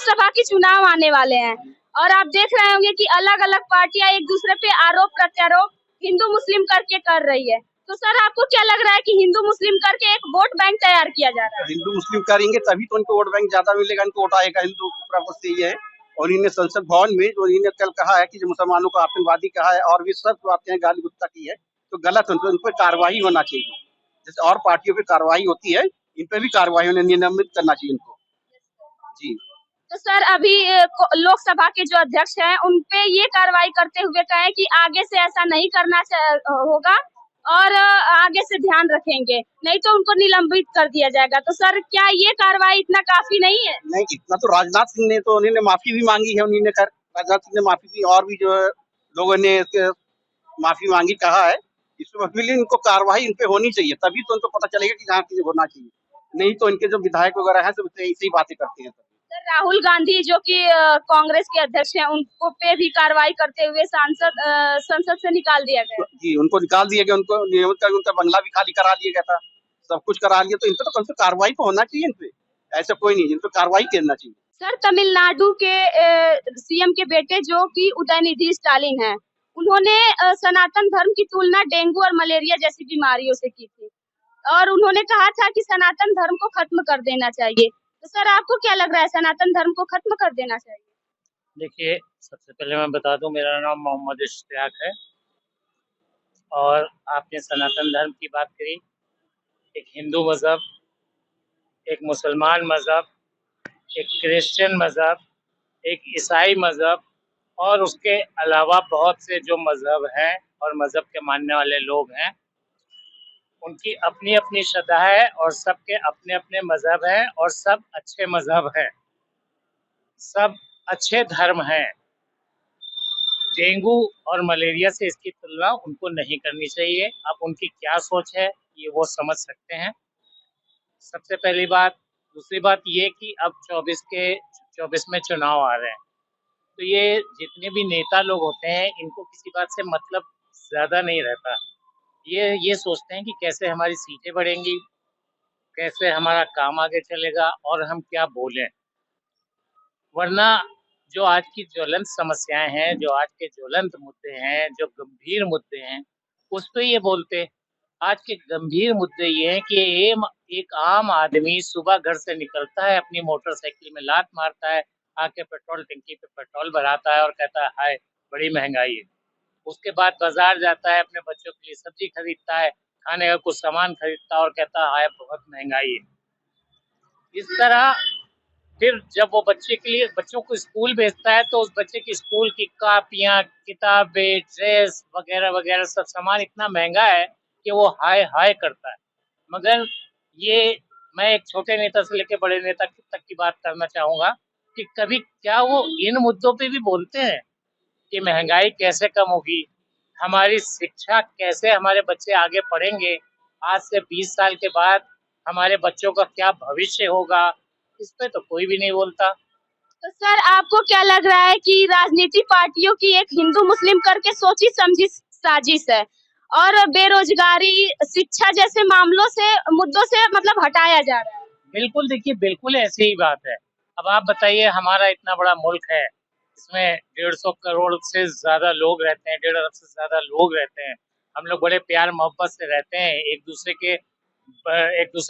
लोकसभा के चुनाव आने वाले हैं और आप देख रहे होंगे कि अलग अलग पार्टियां एक दूसरे पे आरोप प्रत्यारोप हिंदू मुस्लिम करके कर रही है। तो सर आपको क्या लग रहा है कि हिंदू मुस्लिम करके एक वोट बैंक तैयार किया जा रहा है? हिंदू मुस्लिम करेंगे तभी तो उनको वोट बैंक ज्यादा मिलेगा, इनको वोट आएगा। हिंदू प्रभुत्व से ये है। और इन्हें संसद भवन में जो इन्हें कल कहा है कि जो मुसलमानों को आतंकवादी कहा है और भी सब बातें हैं, गाली गुस्सा की है, तो गलत है। उन पर कार्रवाई होना चाहिए, जैसे और पार्टियों पे कार्रवाई होती है, इन पे भी कार्रवाई उन्हें नियमित करना चाहिए इनको। जी। तो सर अभी लोकसभा के जो अध्यक्ष हैं उन पे ये कार्रवाई करते हुए कहे कि आगे से ऐसा नहीं करना होगा और आगे से ध्यान रखेंगे, नहीं तो उनको निलंबित कर दिया जाएगा। तो सर क्या ये कार्रवाई इतना काफी नहीं है? नहीं, इतना तो राजनाथ सिंह ने तो उन्होंने माफी भी मांगी है, उन्होंने कर राजनाथ सिंह ने माफी की और भी जो है लोगों ने माफी मांगी, कहा है। इसमें भी इनको कार्रवाई इन पे होनी चाहिए, तभी तो उनको पता चलेगा कि जहाँ चीजें होना चाहिए। नहीं तो इनके जो विधायक वगैरह हैं सब ऐसी बातें करते हैं। सर राहुल गांधी जो कि कांग्रेस के अध्यक्ष हैं उनको पे भी कार्रवाई करते हुए संसद से निकाल दिया गया। जी, उनको निकाल दिया गया, उनको नियमित करके उनका बंगला भी खाली करा दिया गया था, सब कुछ करा लिया। तो इन पे तो कम से कार्रवाई तो होना चाहिए, इन पे ऐसा कोई नहीं, इन पे कार्रवाई करना चाहिए। सर तमिलनाडु के सीएम के बेटे जो कि उदयनिधि स्टालिन हैं, उन्होंने सनातन धर्म की तुलना डेंगू और मलेरिया जैसी बीमारियों से की थी और उन्होंने कहा था कि सनातन धर्म को खत्म कर देना चाहिए। तो सर आपको क्या लग रहा है, सनातन धर्म को खत्म कर देना चाहिए? देखिए, सबसे पहले मैं बता दूं, मेरा नाम मोहम्मद इश्तियाक है और आपने सनातन धर्म की बात करी। एक हिंदू मज़हब, एक मुसलमान मज़हब, एक क्रिश्चियन मज़हब, एक ईसाई मज़हब और उसके अलावा बहुत से जो मज़हब हैं और मज़हब के मानने वाले लोग हैं, उनकी अपनी अपनी श्रद्धा है और सबके अपने अपने मज़हब हैं और सब अच्छे मज़हब हैं, सब अच्छे धर्म हैं। डेंगू और मलेरिया से इसकी तुलना उनको नहीं करनी चाहिए। अब उनकी क्या सोच है ये वो समझ सकते हैं, सबसे पहली बात। दूसरी बात ये कि अब 24 में चुनाव आ रहे हैं, तो ये जितने भी नेता लोग होते हैं इनको किसी बात से मतलब ज़्यादा नहीं रहता। ये सोचते हैं कि कैसे हमारी सीटें बढ़ेंगी, कैसे हमारा काम आगे चलेगा और हम क्या बोलें। वरना जो आज की ज्वलंत समस्याएं हैं, जो आज के ज्वलंत मुद्दे हैं, जो गंभीर मुद्दे हैं, उस पे ये बोलते। आज के गंभीर मुद्दे ये हैं कि एक आम आदमी सुबह घर से निकलता है, अपनी मोटरसाइकिल में लात मारता है, आके पेट्रोल टंकी पे पेट्रोल भराता है और कहता है हाय बड़ी महंगाई है। उसके बाद बाजार जाता है, अपने बच्चों के लिए सब्जी खरीदता है, खाने का कुछ सामान खरीदता है और कहता है हाय बहुत महंगाई है। इस तरह फिर जब वो बच्चों को स्कूल भेजता है तो उस बच्चे की स्कूल की कापियां, किताबें, ड्रेस वगैरह वगैरह सब सामान इतना महंगा है कि वो हाय हाय करता है। मगर ये मैं एक छोटे नेता से लेकर बड़े नेता तक की बात करना चाहूँगा कि कभी क्या वो इन मुद्दों पे भी बोलते हैं कि महंगाई कैसे कम होगी, हमारी शिक्षा कैसे हमारे बच्चे आगे पढ़ेंगे, आज से 20 साल के बाद हमारे बच्चों का क्या भविष्य होगा, इस पे तो कोई भी नहीं बोलता। तो सर आपको क्या लग रहा है कि राजनीति पार्टियों की एक हिंदू मुस्लिम करके सोची समझी साजिश है और बेरोजगारी, शिक्षा जैसे मामलों से मुद्दों से मतलब हटाया जा रहा है? बिल्कुल, देखिए बिल्कुल ऐसी ही बात है। अब आप बताइए, हमारा इतना बड़ा मुल्क है, इसमें 150 करोड़ से ज़्यादा लोग रहते हैं, 1.5 अरब से ज़्यादा लोग रहते हैं। हम लोग बड़े प्यार मोहब्बत से रहते हैं, एक दूसरे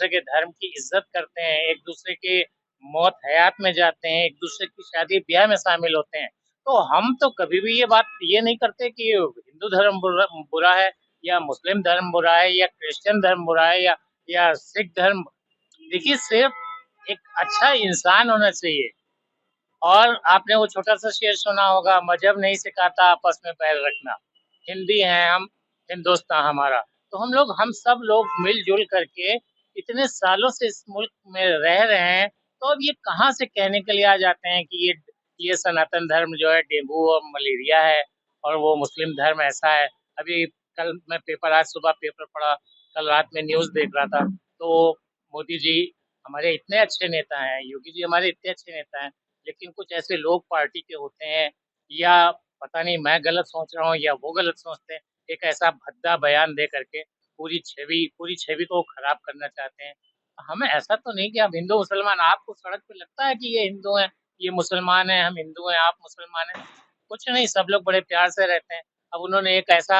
के धर्म की इज्जत करते हैं, एक दूसरे के मौत हयात में जाते हैं, एक दूसरे की शादी ब्याह में शामिल होते हैं। तो हम तो कभी भी ये नहीं करते कि हिंदू धर्म बुरा है या मुस्लिम धर्म बुरा है या क्रिश्चियन धर्म बुरा है या सिख धर्म। देखिए, सिर्फ एक अच्छा इंसान होना चाहिए। और आपने वो छोटा सा शेर सुना होगा, मजहब नहीं सिखाता आपस में बैर रखना। हिंदी हैं हम, हिंदुस्तान हमारा। तो हम सब लोग मिलजुल करके इतने सालों से इस मुल्क में रह रहे हैं, तो अब ये कहाँ से कहने के लिए आ जाते हैं कि ये सनातन धर्म जो है डेंगू और मलेरिया है और वो मुस्लिम धर्म ऐसा है। अभी कल मैं आज सुबह पेपर पढ़ा, कल रात में न्यूज़ देख रहा था, तो मोदी जी हमारे इतने अच्छे नेता हैं, योगी जी हमारे इतने अच्छे नेता हैं, लेकिन कुछ ऐसे लोग पार्टी के होते हैं, या पता नहीं मैं गलत सोच रहा हूँ या वो गलत सोचते हैं, एक ऐसा भद्दा बयान दे करके पूरी छवि को खराब करना चाहते हैं। हमें ऐसा तो नहीं कि हम हिंदू मुसलमान, आपको सड़क पे लगता है कि ये हिंदू हैं ये मुसलमान है, हम हिंदू हैं, आप मुसलमान हैं। कुछ नहीं, सब लोग बड़े प्यार से रहते हैं। अब उन्होंने एक ऐसा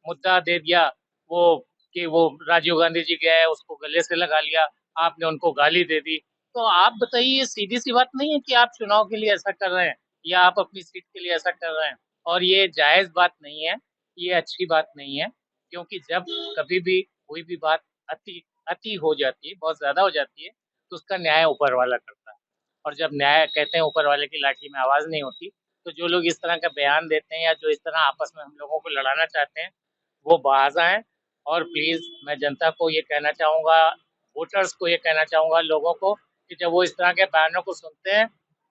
मुद्दा दे दिया वो कि वो राजीव गांधी जी गए, उसको गले से लगा लिया, आपने उनको गाली दे दी। तो आप बताइए, ये सीधी सी बात नहीं है कि आप चुनाव के लिए ऐसा कर रहे हैं या आप अपनी सीट के लिए ऐसा कर रहे हैं? और ये जायज़ बात नहीं है, ये अच्छी बात नहीं है, क्योंकि जब कभी भी कोई भी बात अति अति हो जाती है, बहुत ज़्यादा हो जाती है, तो उसका न्याय ऊपर वाला करता है। और जब न्याय कहते हैं ऊपर वाले की लाठी में आवाज़ नहीं होती, तो जो लोग इस तरह का बयान देते हैं या जो इस तरह आपस में हम लोगों को लड़ाना चाहते हैं, वो बाज़ आएँ। और प्लीज़ मैं जनता को ये कहना चाहूँगा, वोटर्स को ये कहना चाहूँगा, लोगों को, कि जब वो इस तरह के बयानों को सुनते हैं,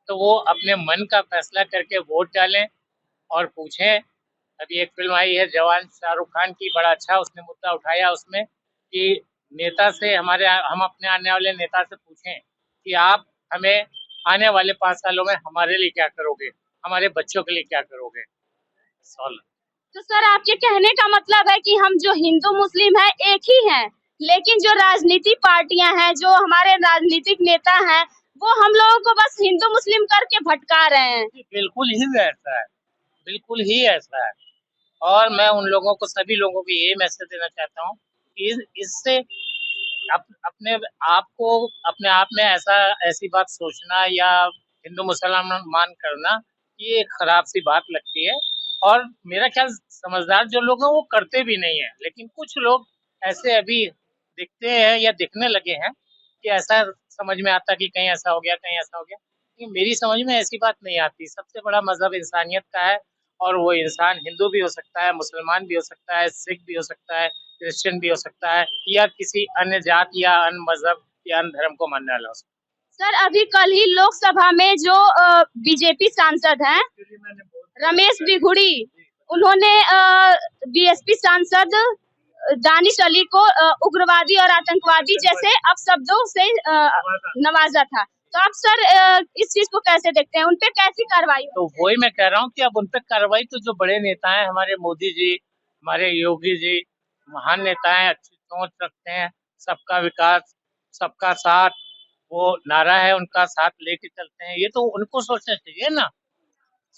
तो वो अपने मन का फैसला करके वोट डालें और पूछें। अभी एक फ़िल्म आई है जवान, शाहरुख खान की, बड़ा अच्छा उसने मुद्दा उठाया उसमें कि नेता से हम अपने आने वाले नेता से पूछें कि आप हमें आने वाले 5 सालों में हमारे लिए क्या करोगे? हमारे बच्चों के लिए क्या करोगे? सॉल्व। तो सर आपके कहने का मतलब है कि हम जो हिंदू मुस्लिम हैं एक ही हैं, लेकिन जो राजनीति पार्टियां हैं, जो हमारे राजनीतिक नेता हैं, वो हम लोगों को बस हिंदू मुस्लिम करके भटका रहे हैं। बिल्कुल ही ऐसा है, बिल्कुल ही ऐसा है। और मैं उन लोगों को, सभी लोगों को ये मैसेज देना चाहता हूँ कि इससे अपने आप को, अपने आप में ऐसी बात सोचना या हिंदू मुसलमान करना, ये एक खराब सी बात लगती है। और मेरा ख्याल समझदार जो लोग हैं वो करते भी नहीं है, लेकिन कुछ लोग ऐसे अभी दिखते हैं या दिखने लगे हैं कि ऐसा समझ में आता है कि कहीं ऐसा हो गया, कहीं ऐसा हो गया। लेकिन मेरी समझ में ऐसी बात नहीं आती। सबसे बड़ा मजहब इंसानियत का है, और वो इंसान हिंदू भी हो सकता है, मुसलमान भी हो सकता है, सिख भी हो सकता है, क्रिश्चियन भी हो सकता है, या किसी अन्य जात या अन्य मजहब या अन्य धर्म को मानने वाला हो सकता सर अभी कल ही लोकसभा में जो बीजेपी सांसद हैं है। रमेश बिघुड़ी, उन्होंने बीएसपी सांसद दानिश अली को उग्रवादी और आतंकवादी जैसे अपशब्दों से नवाजा था। तो आप सर इस चीज को कैसे देखते हैं, उन पे कैसी कार्रवाई तो होनी चाहिए? वही मैं कह रहा हूँ कि अब उन पे कार्रवाई, तो जो बड़े नेता हैं, हमारे मोदी जी, हमारे योगी जी, महान नेता हैं, अच्छी सोच रखते हैं, सबका विकास, सबका साथ, वो नारा है, उनका साथ लेके चलते हैं। ये तो उनको सोचना चाहिए ना,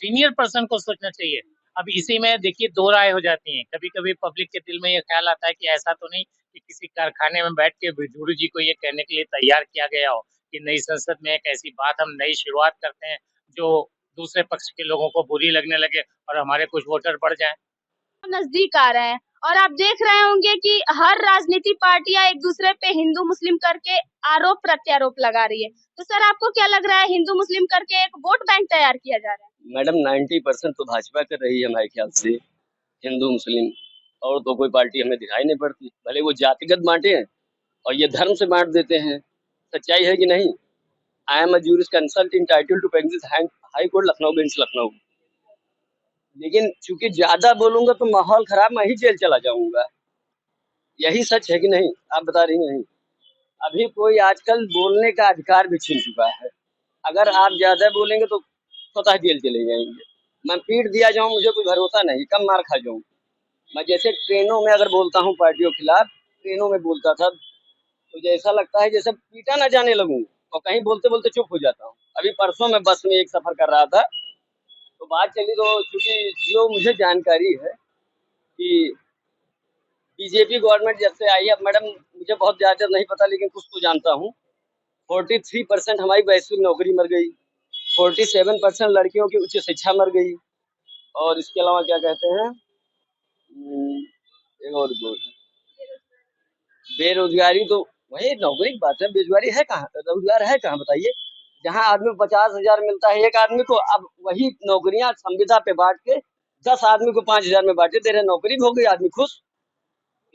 सीनियर पर्सन को सोचना चाहिए। अब इसी में देखिए दो राय हो जाती हैं। कभी-कभी पब्लिक के दिल में ये ख्याल आता है कि ऐसा तो नहीं कि किसी कारखाने में बैठ के बिधूड़ी जी को ये कहने के लिए तैयार किया गया हो कि नई संसद में एक ऐसी बात, हम नई शुरुआत करते हैं जो दूसरे पक्ष के लोगों को बुरी लगने लगे और हमारे कुछ वोटर बढ़ जाएं। नजदीक आ रहे हैं और आप देख रहे होंगे कि हर राजनीति पार्टियां एक दूसरे पे हिंदू मुस्लिम करके आरोप प्रत्यारोप लगा रही है। तो सर आपको क्या लग रहा है, हिंदू मुस्लिम करके एक वोट बैंक तैयार किया जा रहा है? मैडम 90% तो भाजपा कर रही है हमारे ख्याल से। हिंदू मुस्लिम और तो कोई पार्टी हमें दिखाई नहीं पड़ती। भले वो जातिगत बांटे हैं और ये धर्म से बांट देते हैं। सच्चाई है कि नहीं? I am a jurisconsult entitled to practice high court Lucknow bench Lucknow. लेकिन चूंकि ज्यादा बोलूंगा तो माहौल खराब, मैं ही जेल चला जाऊंगा। यही सच है कि नहीं? आप बता रही नहीं। अभी कोई आजकल बोलने का अधिकार भी छीन चुका है। अगर आप ज्यादा बोलेंगे तो स्वतः जेल चले जाएंगे। मैं पीट दिया जाऊं, मुझे कोई भरोसा नहीं, कब मार खा जाऊं। मैं जैसे ट्रेनों में अगर बोलता हूं पार्टियों के खिलाफ, ट्रेनों में बोलता था तो जैसा लगता है जैसे पीटा ना जाने लगूं, और कहीं बोलते बोलते चुप हो जाता हूँ। अभी परसों मैं बस में एक सफर कर रहा था, तो बात चली, तो चूंकि जो मुझे जानकारी है कि बीजेपी गवर्नमेंट जब से आई है, मैडम मुझे बहुत ज्यादा नहीं पता लेकिन कुछ तो जानता हूँ, 43% हमारी वैश्विक नौकरी मर गई, 47% लड़कियों की उच्च शिक्षा मर गई, और इसके अलावा क्या कहते हैं, एक और रिपोर्ट है, बेरोजगारी। तो वही नौकरी की बात है, बेरोजगारी है कहाँ, रोजगार है कहाँ बताइए? जहाँ आदमी को 50,000 मिलता है एक आदमी को, अब वही नौकरियां संविदा पे बांट के 10 आदमी को 5,000 में बांटे दे रहे। नौकरी भी हो गई, आदमी खुश,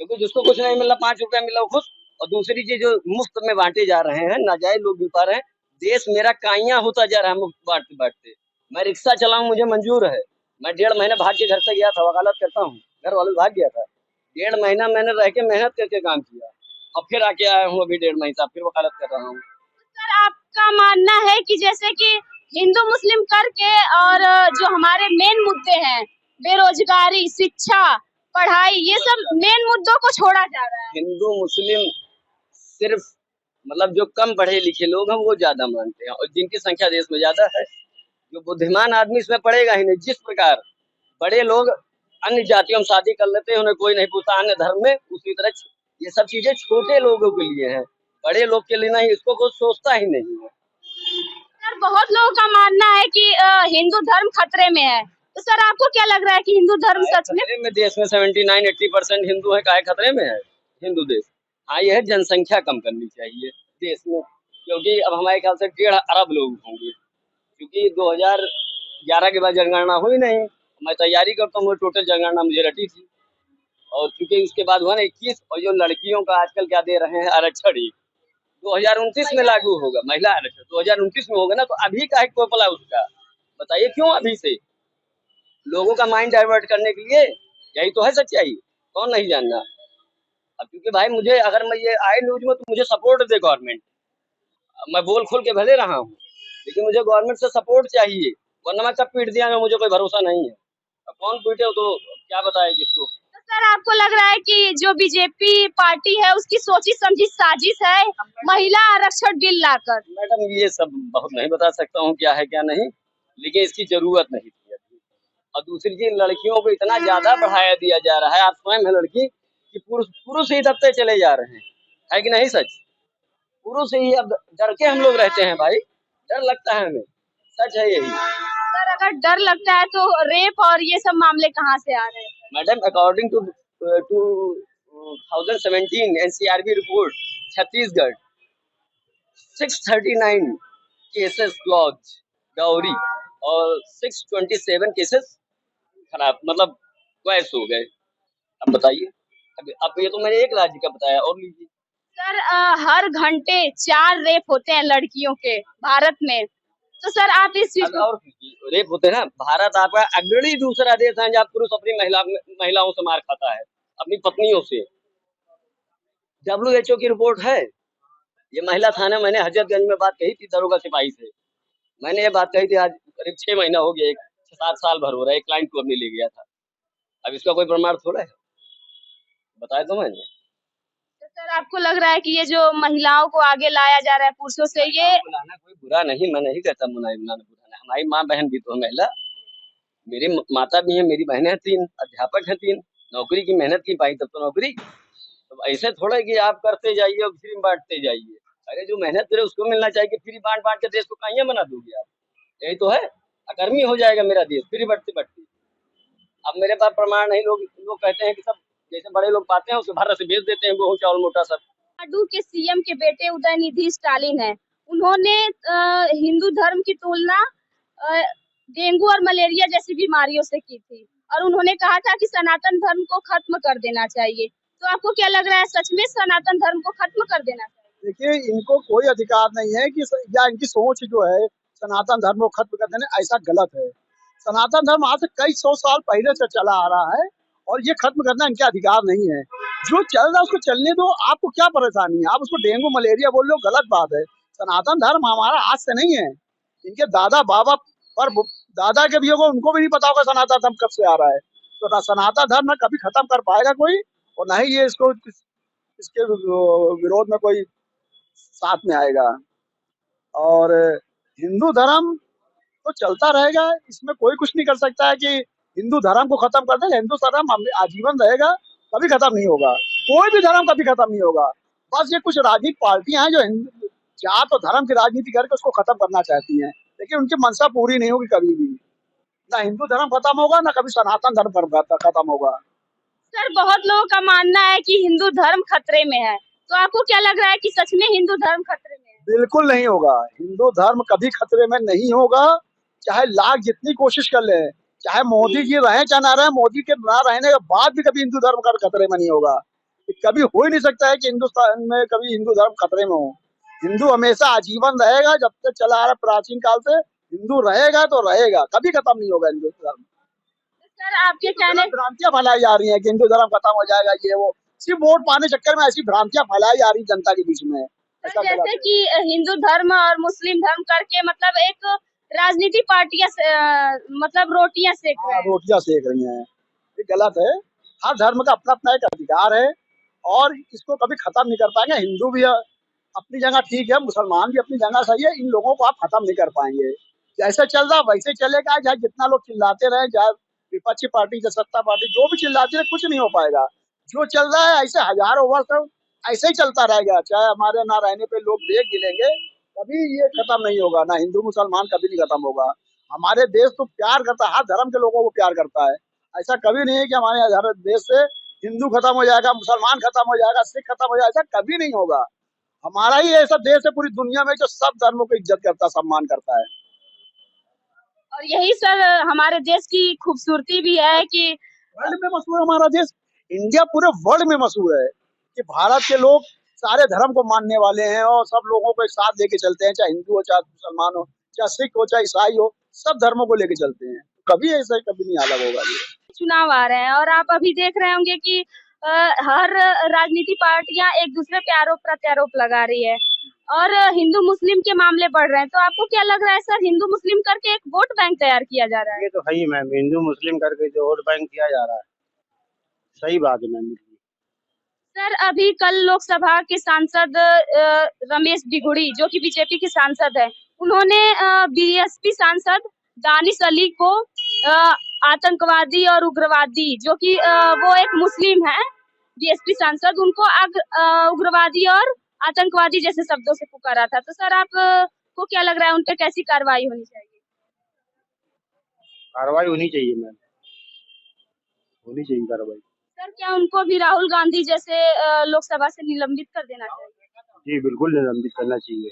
क्योंकि जिसको कुछ नहीं मिला, 5 रुपया मिला वो खुश। और दूसरी चीज जो मुफ्त में बांटे जा रहे हैं, नाजायज लोग भी पा रहे हैं। देश मेरा काइया होता जा रहा है मुफ्त बांटते बांटते। मैं रिक्शा चलाऊं मुझे मंजूर है, मैं 1.5 महीना भाग के घर से गया था, वकालत करता हूँ, घर वाले भाग गया था, 1.5 महीना मैंने रह के मेहनत करके काम किया, और फिर आके आया हूँ अभी 1.5 महीना, फिर वकालत कर रहा हूँ। सर आपका मानना है कि जैसे कि हिंदू मुस्लिम करके और जो हमारे मेन मुद्दे हैं, बेरोजगारी, शिक्षा, पढ़ाई, ये सब मेन मुद्दों को छोड़ा जा रहा है? हिंदू मुस्लिम सिर्फ मतलब जो कम पढ़े लिखे लोग हैं वो ज्यादा मानते हैं, और जिनकी संख्या देश में ज्यादा है, जो बुद्धिमान आदमी इसमें पड़ेगा ही नहीं। जिस प्रकार बड़े लोग अन्य जातियों में शादी कर लेते हैं, उन्हें कोई नहीं पूछता अन्य धर्म में, उसी तरह ये सब चीजें छोटे लोगों के लिए है, बड़े लोग के लिए नहीं, इसको कोई सोचता ही नहीं है। सर बहुत लोगों का मानना है कि हिंदू धर्म खतरे में है, तो सर आपको क्या लग रहा है कि हिंदू धर्म सच में खतरे में? देश में 79-80% हिंदू है, काहे खतरे में है हिंदू देश? हाँ, यह जनसंख्या कम करनी चाहिए देश में, क्योंकि अब हमारे ख्याल से 1.5 अरब लोग होंगे, क्योंकि 2011 के बाद जनगणना हुई नहीं। मैं तैयारी करता हूँ, टोटल जनगणना मुझे रटी थी, और चूंकि उसके बाद हुआ ना 21, और जो लड़कियों का आजकल क्या दे रहे हैं आरक्षण, 2029 में लागू होगा महिला आरक्षण, 2029 में होगा ना, तो अभी का कोपला उसका बताइए, क्यों अभी से लोगों का माइंड डाइवर्ट करने के लिए? यही तो है सच्चाई, कौन नहीं जानना। अब क्योंकि भाई मुझे, अगर मैं ये आए न्यूज में, तो मुझे सपोर्ट दे गवर्नमेंट, मैं बोल खोल के भले रहा हूँ, लेकिन मुझे गवर्नमेंट से सपोर्ट चाहिए, वरना मैं कब पीट दिया मुझे कोई भरोसा नहीं है। अब कौन पीटे तो क्या बताए किसको। तो सर आपको लग रहा है कि जो बीजेपी पार्टी है उसकी सोची समझी साजिश है महिला आरक्षण बिल लाकर? मैडम ये सब बहुत नहीं बता सकता हूँ क्या है क्या नहीं, लेकिन इसकी जरूरत नहीं थी अभी। और दूसरी चीज, लड़कियों को इतना ज्यादा बढ़ाया दिया जा रहा है, आप स्वयं है लड़की, कि पुरुष पुरुष ही दबते चले जा रहे हैं, है कि नहीं सच? पुरुष ही अब डर के हम लोग रहते हैं भाई, डर लगता है हमें, सच है यही। सर अगर डर लगता है तो रेप और ये सब मामले कहाँ से आ रहे हैं? Madam according to 2017 NCRB report, Chhattisgarh 639 cases लॉन्च डाउरी, और 627 केसेस खराब, मतलब क्वैश हो गए। अब बताइए, अब ये तो मैंने एक राज्य का बताया, और लीजिए। सर हर घंटे 4 रेप होते हैं लड़कियों के भारत में, तो सर आप इस चीज को और रेप होते हैं ना, भारत आपका अग्रणी दूसरा देश है जहाँ पुरुष अपनी महिलाओं से मार खाता है, अपनी पत्नियों से। WHO की रिपोर्ट है, ये महिला थाने, मैंने हजरतगंज में बात कही थी दरोगा सिपाही से, मैंने ये बात कही थी, आज करीब 6 महीना हो गया, 6-7 साल भर हो रहा है, एक क्लाइंट को अपने ले गया था। अब इसका कोई प्रमाण थोड़ा है, बताया तो मैंने। तो सर आपको लग रहा है कि ये जो महिलाओं को आगे लाया जा रहा है पुरुषों से, ये बुलाना कोई बुरा नहीं, मैं नहीं कहता बुलाना बुरा नहीं, हमारी माँ बहन भी तो है महिला, मेरी माता भी है, मेरी बहनें हैं 3, अध्यापक हैं 3, नौकरी की मेहनत की पाई तब तो नौकरी। तो ऐसे थोड़ा कि आप करते जाइए और फ्री बांटते जाइए, अरे जो मेहनत करे उसको मिलना चाहिए, कि फ्री बांट बांट के देश को कहीं बना दोगे आप? यही तो है, अकर्मी हो जाएगा मेरा देश फ्री बढ़ते बढ़ते। अब मेरे पास प्रमाण नहीं, लोग लोग कहते हैं कि सब जैसे बड़े लोग पाते हैं उसे भारत से भेज देते हैं, गेहूं चावल मोटा सब। तमिलनाडु के सीएम के बेटे उदयनिधि स्टालिन हैं, उन्होंने हिंदू धर्म की तुलना अ, डेंगू और मलेरिया जैसी बीमारियों से की थी, और उन्होंने कहा था कि सनातन धर्म को खत्म कर देना चाहिए। तो आपको क्या लग रहा है, सच में सनातन धर्म को खत्म कर देना चाहिए? देखिए, इनको कोई अधिकार नहीं है कि या इनकी सोच जो है सनातन धर्म को खत्म कर देने, ऐसा गलत है। सनातन धर्म आज से कई 100 साल पहले से चला आ रहा है, और ये खत्म करना इनके अधिकार नहीं है। जो चल रहा है उसको चलने दो, आपको क्या परेशानी है? आप उसको डेंगू मलेरिया बोल रहे हो, गलत बात है। सनातन धर्म हमारा आज से नहीं है, इनके दादा बाबा पर दादा के भी होगा, उनको भी नहीं पता होगा सनातन धर्म कब से आ रहा है। तो सनातन धर्म ना कभी खत्म कर पाएगा कोई, और ना ही ये इसको इसके विरोध में कोई साथ में आएगा। और हिंदू धर्म तो चलता रहेगा, इसमें कोई कुछ नहीं कर सकता है कि हिंदू धर्म को खत्म कर दे। हिंदू धर्म आजीवन रहेगा, कभी खत्म नहीं होगा, कोई भी धर्म कभी खत्म नहीं होगा। बस ये कुछ राजनीतिक पार्टियां हैं जो जात और धर्म की राजनीति करके उसको खत्म करना चाहती हैं, लेकिन उनकी मंशा पूरी नहीं होगी कभी भी। ना हिंदू धर्म खत्म होगा, ना कभी सनातन धर्म खत्म होगा। सर बहुत लोगों का मानना है कि हिंदू धर्म खतरे में है, तो आपको क्या लग रहा है कि सच में हिंदू धर्म खतरे में है? बिल्कुल नहीं होगा, हिंदू धर्म कभी खतरे में नहीं होगा, चाहे लाख जितनी कोशिश कर ले, चाहे मोदी जी रहे चाहे ना रहे, मोदी के ना रहने के बाद भी कभी हिंदू धर्म का खतरे में नहीं होगा। ये कभी हो ही नहीं सकता है कि हिंदुस्तान में कभी हिंदू धर्म खतरे में हो। हिंदू हमेशा आजीवन रहेगा, जब तक चला आ रहा प्राचीन काल से हिंदू रहेगा तो रहेगा, कभी खत्म नहीं होगा हिंदू धर्म। सर आपके कहने भ्रांतियां फैलाई जा रही है कि हिंदू धर्म खत्म हो जाएगा, ये वो सिर्फ वोट पाने चक्कर में ऐसी भ्रांतियां फैलाई जा रही जनता के बीच में। सर जैसे कि हिंदू धर्म और मुस्लिम धर्म करके मतलब एक राजनीति पार्टियां मतलब रोटियां सेक रहे हैं। रोटियां सेक रही हैं, ये गलत है। हर धर्म का अपना अपना एक अधिकार है, और इसको कभी खत्म नहीं कर पाएंगे। हिंदू भी अपनी जगह ठीक है, मुसलमान भी अपनी जगह सही है, इन लोगों को आप खत्म नहीं कर पाएंगे। जैसे चल रहा वैसे चलेगा, चाहे जितना लोग चिल्लाते रहे, चाहे विपक्षी पार्टी चाहे सत्ता पार्टी जो भी चिल्लाती रहे, कुछ नहीं हो पाएगा। जो चल रहा है ऐसे हजारों वर्ष ऐसे ही चलता रहेगा, चाहे हमारे ना रहने पे लोग देख भी लेंगे, कभी ये खत्म नहीं होगा। ना हिंदू मुसलमान कभी नहीं खत्म होगा। हमारे देश तो प्यार करता है, हर धर्म के लोगों को प्यार करता है। ऐसा कभी नहीं है कि हमारे हर देश से हिंदू खत्म हो जाएगा, मुसलमान खत्म हो जाएगा, सिख खत्म हो जाएगा, ऐसा कभी नहीं होगा। हमारा ही ऐसा देश है पूरी दुनिया में जो सब धर्मों को इज्जत करता है, सम्मान करता है। और यही सर हमारे देश की खूबसूरती भी है कि वर्ल्ड में मशहूर है हमारा देश, इंडिया पूरे वर्ल्ड में मशहूर है कि भारत के लोग सारे धर्म को मानने वाले हैं और सब लोगों को एक साथ लेके चलते हैं, चाहे हिंदू हो, चाहे मुसलमान हो, चाहे सिख हो, चाहे ईसाई हो, सब धर्मों को लेके चलते हैं। कभी ऐसा कभी नहीं अलग होगा ये। चुनाव आ रहे हैं और आप अभी देख रहे होंगे कि हर राजनीति पार्टियां एक दूसरे पे आरोप प्रत्यारोप लगा रही है और हिंदू मुस्लिम के मामले बढ़ रहे हैं। तो आपको क्या लग रहा है सर, हिंदू मुस्लिम करके एक वोट बैंक तैयार किया जा रहा है? ये तो है ही मैम, हिंदू मुस्लिम करके जो वोट बैंक किया जा रहा है, सही बात है मैम। सर अभी कल लोकसभा के सांसद रमेश बिगुड़ी जो कि बीजेपी के सांसद है, उन्होंने बीएसपी सांसद दानिश अली को आतंकवादी और उग्रवादी, जो कि वो एक मुस्लिम है, बीएसपी सांसद उनको उग्रवादी और आतंकवादी जैसे शब्दों से पुकारा था। तो सर आप को क्या लग रहा है, उन पे कैसी कार्रवाई होनी चाहिए? कार्रवाई होनी चाहिए मैम, होनी चाहिए कार्रवाई। सर क्या उनको भी राहुल गांधी जैसे लोकसभा से निलंबित कर देना चाहिए? जी बिल्कुल निलंबित करना चाहिए।